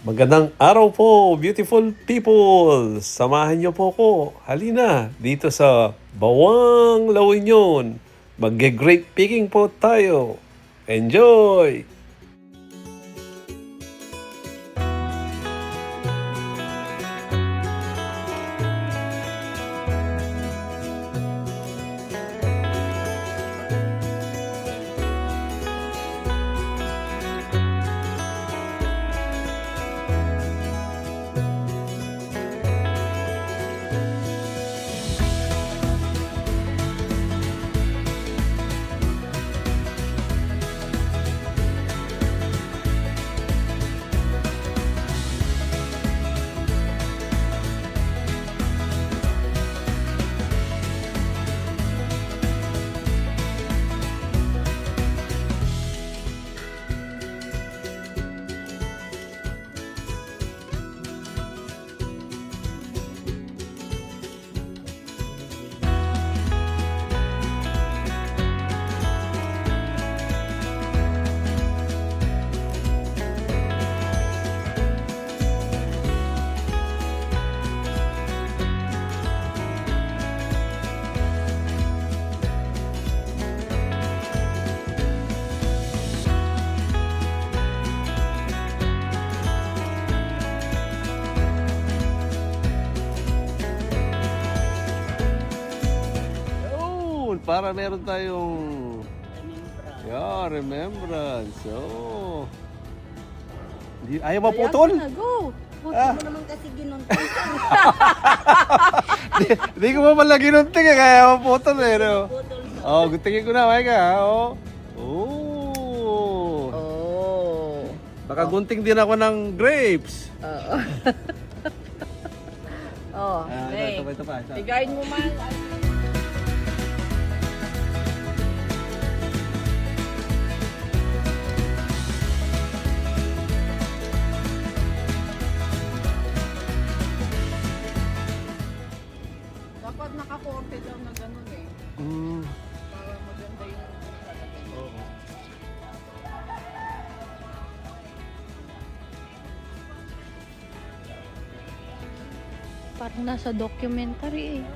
Magandang araw po, beautiful people! Samahan niyo po ko. Halina, dito sa Bawang La Union. Magge-grape picking po tayo. Enjoy! Para meron tayong remembrance. So, ayaw mo putol? Go! Putol mo naman kasi ginunting. Hindi ko pa pala ginunting eh, kaya maputol eh. No? Putol mo. Oh, guntingin ko na, may ka. Oh. Baka gunting din ako ng grapes. Okay. Ito pa. Bigayin mo man. Dapat naka-40 lang na ganun eh. Para maganda yung Oo. Parang nasa documentary eh.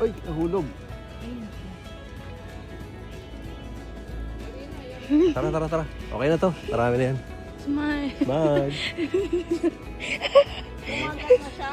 Ay, nahulog. Tara. Okay na to. Marami na yan. Smile. Bye. Umagat na siya.